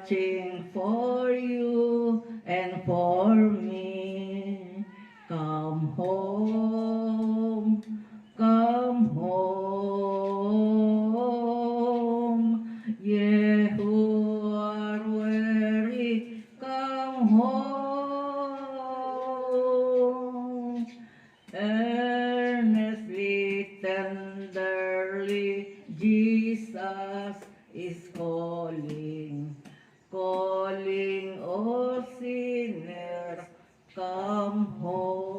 watching for you and for me. Come home, come home. Ye who are weary, come home. Earnestly, tenderly, Jesus is calling, calling all sinners, come home.